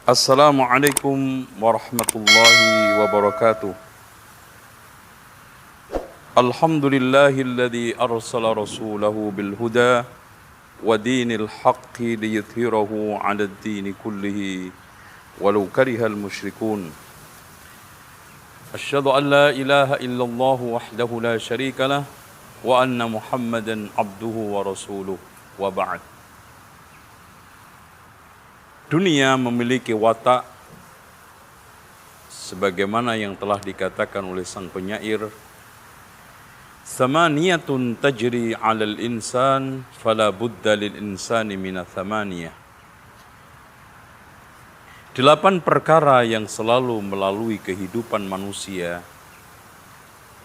Assalamualaikum warahmatullahi wabarakatuh. Alhamdulillahilladzi arsala rasulahu bil huda wa dinil haqqi liyudhhirahu 'alad dini kullihi walau karihal musyrikun. Asyhadu an la ilaha illallah wahdahu la syarikalah wa anna Muhammadan abduhu wa rasuluh wa ba'd. Dunia memiliki watak sebagaimana yang telah dikatakan oleh sang penyair, "Thamaniyatun tajri 'alal insan fala budda lil insani min thamaniyah." 8 perkara yang selalu melalui kehidupan manusia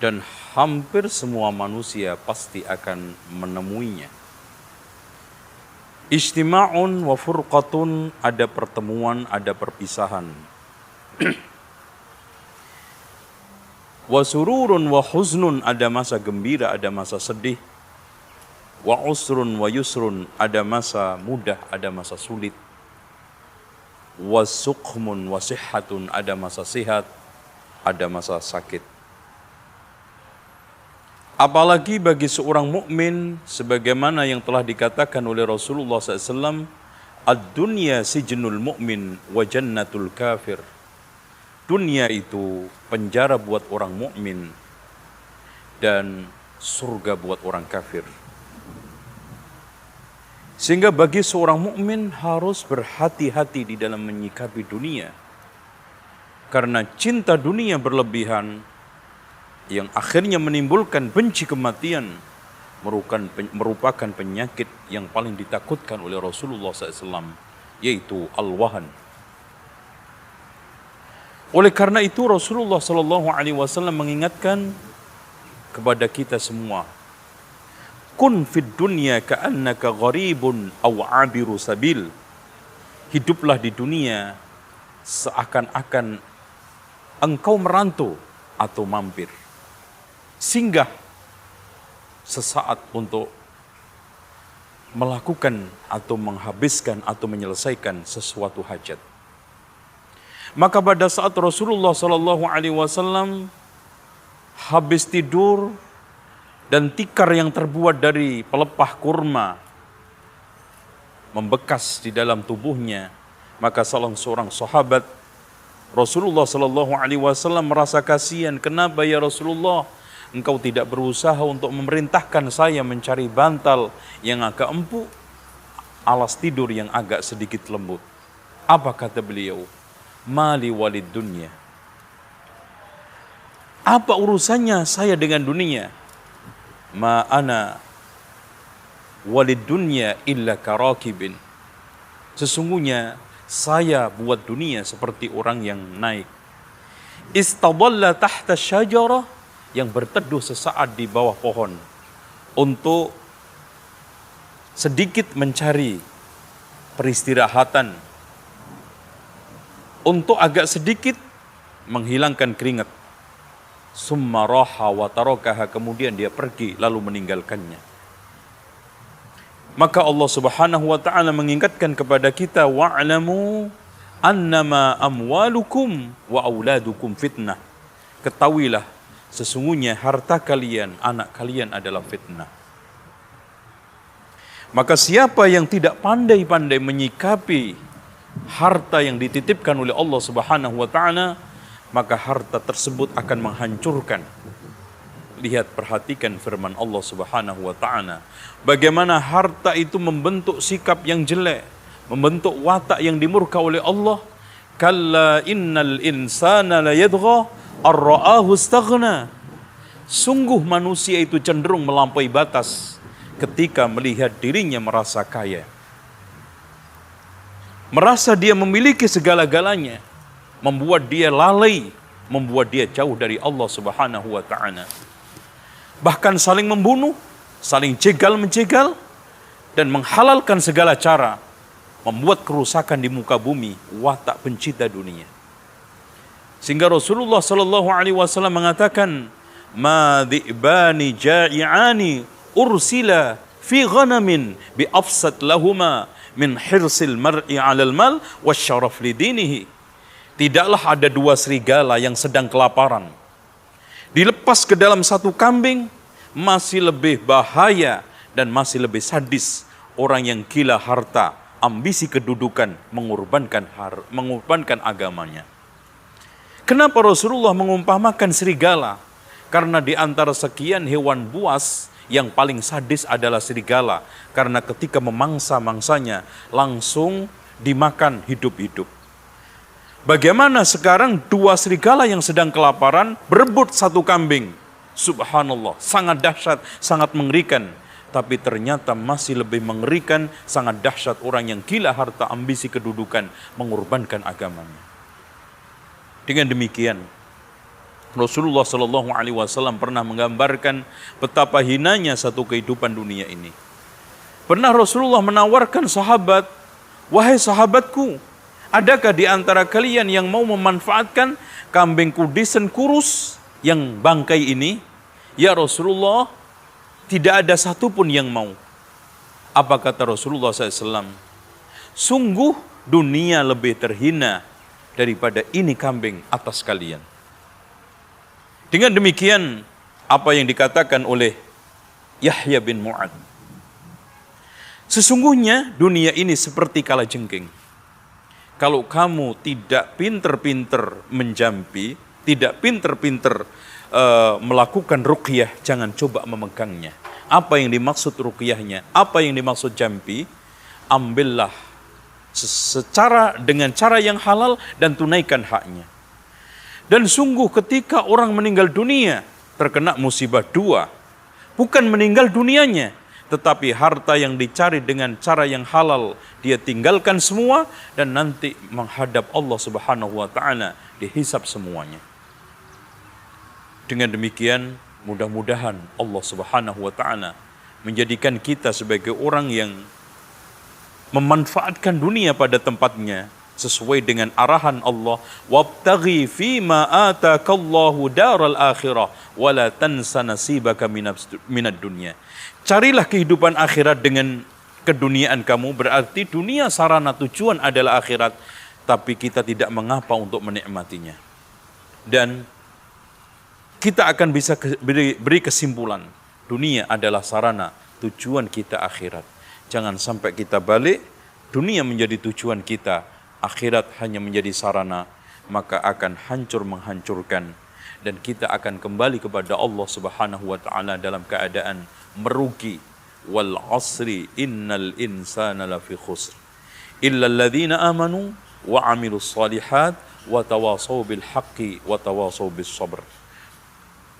dan hampir semua manusia pasti akan menemuinya. Istima'un wa furqatun, ada pertemuan, ada perpisahan. Wa sururun wa huznun, ada masa gembira, ada masa sedih. Wa usrun wa yusrun, ada masa mudah, ada masa sulit. Wa suqmun wa sihhatun, ada masa sehat, ada masa sakit. Apalagi bagi seorang mukmin, sebagaimana yang telah dikatakan oleh Rasulullah SAW, ad-dunya sijnul mu'min wa jannatul kafir. Dunia itu penjara buat orang mukmin dan surga buat orang kafir. Sehingga bagi seorang mukmin harus berhati-hati di dalam menyikapi dunia. Karena cinta dunia berlebihan yang akhirnya menimbulkan benci kematian merupakan penyakit yang paling ditakutkan oleh Rasulullah SAW, yaitu al-wahan. Oleh karena itu Rasulullah SAW mengingatkan kepada kita semua, kun fid dunya ka'annaka gharibun aw 'abiru sabil. Hiduplah di dunia seakan-akan engkau merantau atau mampir, singgah sesaat untuk melakukan atau menghabiskan atau menyelesaikan sesuatu hajat. Maka pada saat Rasulullah SAW habis tidur dan tikar yang terbuat dari pelepah kurma membekas di dalam tubuhnya, maka salah seorang sahabat Rasulullah SAW merasa kasihan. Kenapa ya Rasulullah, engkau tidak berusaha untuk memerintahkan saya mencari bantal yang agak empuk, alas tidur yang agak sedikit lembut? Apa kata beliau? Mali walid dunya. Apa urusannya saya dengan dunia? Ma ana walid dunya illa karakibin. Sesungguhnya saya buat dunia seperti orang yang naik. Istadalla tahta syajarah, yang berteduh sesaat di bawah pohon untuk sedikit mencari peristirahatan, untuk agak sedikit menghilangkan keringat. Summa raha wa tarakaha, kemudian dia pergi lalu meninggalkannya. Maka Allah Subhanahu wa taala mengingatkan kepada kita, wa'lamu annama amwalukum wa auladukum fitnah. Ketahuilah sesungguhnya harta kalian, anak kalian adalah fitnah. Maka siapa yang tidak pandai-pandai menyikapi harta yang dititipkan oleh Allah Subhanahu wa taala, maka harta tersebut akan menghancurkan. Lihat, perhatikan firman Allah Subhanahu wa taala, bagaimana harta itu membentuk sikap yang jelek, membentuk watak yang dimurka oleh Allah. Kalla innal insana la yadgha ar-ra'ahu istaghna. Sungguh manusia itu cenderung melampaui batas ketika melihat dirinya merasa kaya. Merasa dia memiliki segala-galanya, membuat dia lalai, membuat dia jauh dari Allah Subhanahu wa taala. Bahkan saling membunuh, saling jegal-menjegal, dan menghalalkan segala cara, membuat kerusakan di muka bumi, watak pencinta dunia. Sehingga Rasulullah SAW mengatakan, ma dhi'bani ja'i'ani ursila fi ghanamin bi afsad lahuma min hirsil mar'i 'alal mal wasyaraf li dinihi. Tidaklah ada dua serigala yang sedang kelaparan. Dilepas ke dalam satu kambing masih lebih bahaya dan masih lebih sadis orang yang gila harta, ambisi kedudukan, mengorbankan agamanya. Kenapa Rasulullah mengumpamakan serigala? Karena di antara sekian hewan buas yang paling sadis adalah serigala. Karena ketika memangsa mangsanya langsung dimakan hidup-hidup. Bagaimana sekarang dua serigala yang sedang kelaparan berebut satu kambing? Subhanallah, sangat dahsyat, sangat mengerikan. Tapi ternyata masih lebih mengerikan, sangat dahsyat orang yang gila harta, ambisi kedudukan, mengorbankan agamanya. Dengan demikian, Rasulullah SAW pernah menggambarkan betapa hinanya satu kehidupan dunia ini. Pernah Rasulullah menawarkan sahabat, wahai sahabatku, adakah di antara kalian yang mau memanfaatkan kambing kudisen kurus yang bangkai ini? Ya Rasulullah, tidak ada satupun yang mau. Apa kata Rasulullah SAW? Sungguh dunia lebih terhina daripada ini kambing atas kalian. Dengan demikian, apa yang dikatakan oleh Yahya bin Mu'ad. Sesungguhnya dunia ini seperti kalajengking. Kalau kamu tidak pinter-pinter menjampi, tidak pinter-pinter melakukan ruqyah, jangan coba memegangnya. Apa yang dimaksud ruqyahnya? Apa yang dimaksud jampi? Ambillah dengan cara yang halal dan tunaikan haknya. Dan sungguh ketika orang meninggal dunia terkena musibah dua, bukan meninggal dunianya, tetapi harta yang dicari dengan cara yang halal dia tinggalkan semua dan nanti menghadap Allah Subhanahu wa taala dihisab semuanya. Dengan demikian mudah-mudahan Allah Subhanahu wa taala menjadikan kita sebagai orang yang memanfaatkan dunia pada tempatnya sesuai dengan arahan Allah, wabtaghi fima atakallahu daral akhirah wala tansa nasibaka minad dunya. Carilah kehidupan akhirat dengan keduniaan kamu, berarti dunia sarana tujuan adalah akhirat, tapi kita tidak mengapa untuk menikmatinya. Dan kita akan bisa beri kesimpulan, dunia adalah sarana tujuan kita akhirat. Jangan sampai kita balik, dunia menjadi tujuan kita, akhirat hanya menjadi sarana, maka akan hancur menghancurkan. Dan kita akan kembali kepada Allah Subhanahu wa taala dalam keadaan merugi. Wal asri innal insana lafi khusr illa alladhina amanu wa amilus salihat wa tawasaw bil haqqi wa tawasaw bis sabr.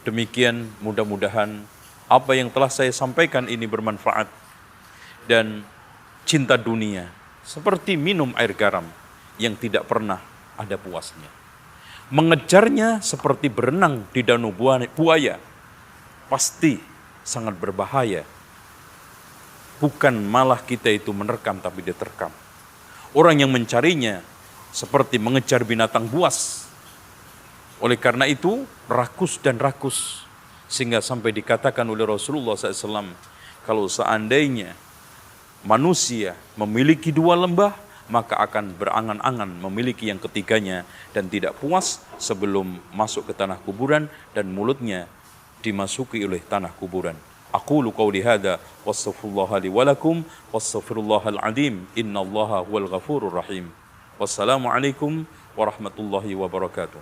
Demikian mudah-mudahan apa yang telah saya sampaikan ini bermanfaat. Dan cinta dunia seperti minum air garam yang tidak pernah ada puasnya. Mengejarnya seperti berenang di danau buaya, pasti sangat berbahaya. Bukan malah kita itu menerkam tapi diterkam. Orang yang mencarinya seperti mengejar binatang buas. Oleh karena itu rakus dan rakus, sehingga sampai dikatakan oleh Rasulullah SAW, kalau seandainya manusia memiliki dua lembah, maka akan berangan-angan memiliki yang ketiganya dan tidak puas sebelum masuk ke tanah kuburan dan mulutnya dimasuki oleh tanah kuburan. Aqulu qawli hadza wastaghfirullaha li wa lakum wastaghfirullahal azim innallaha huwal ghafurur rahim. Wassalamu alaikum warahmatullahi wabarakatuh.